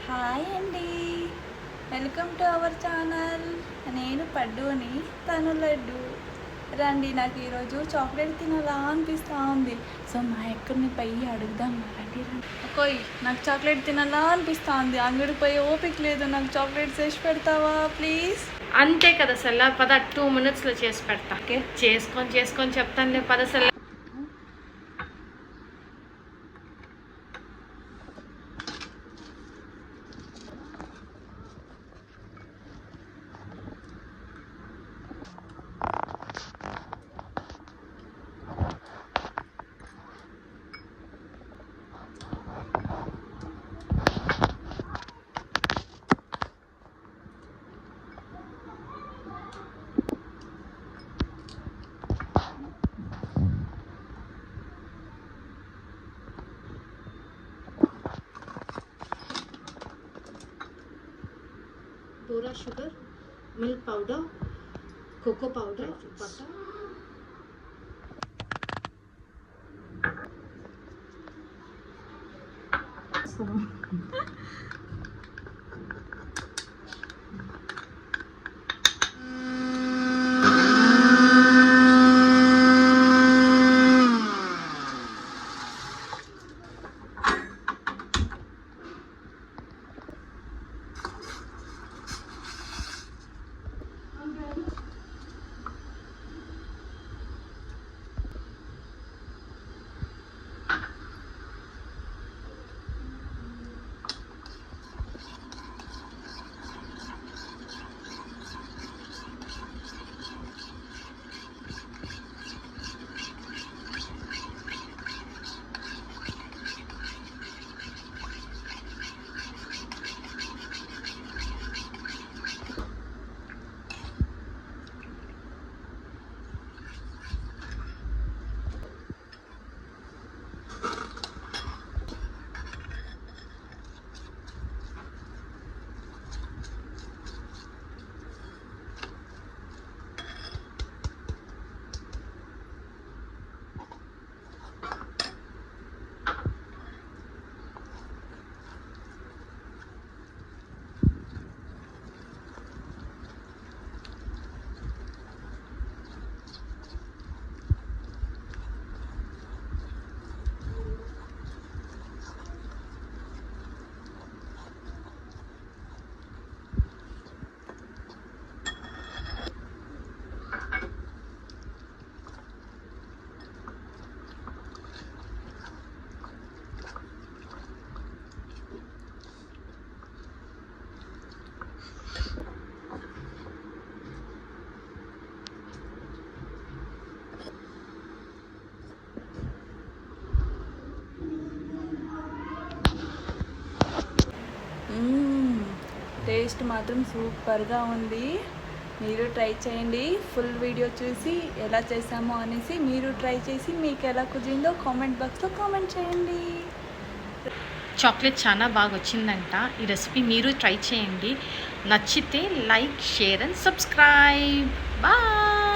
Hi అండి, welcome to our channel. నేను పడ్డుని, తను లడ్డు. రండి, నాకు ఈరోజు చాక్లెట్ తినాలా అనిపిస్తూ ఉంది. సో మా ఎక్కడిని పోయి అడుగుదాం. రండి రండి. ఓయ్, నాకు చాక్లెట్ తినాలా అనిపిస్తూ ఉంది. అంగడికి పోయి ఓపిక లేదు. నాకు చాక్లెట్ చేసి పెడతావా ప్లీజ్? అంతే కదా సల్లా, పద 2 minutesలో చేసి పెడతా. ఓకే, చేసుకొని చెప్తానులే, పద సల్లా. Bora sugar, milk powder, cocoa powder, butter. Taste మాత్రం సూపర్గా ఉంది. మీరు ట్రై చేయండి. ఫుల్ వీడియో చూసి ఎలా చేసామో అనేసి మీరు ట్రై చేసి మీకు ఎలా కుదిరిందో కామెంట్ బాక్స్లో కామెంట్ చేయండి. చాక్లెట్ చాలా బాగా వచ్చిందంట. ఈ రెసిపీ మీరు ట్రై చేయండి. నచ్చితే like, share and subscribe. Bye.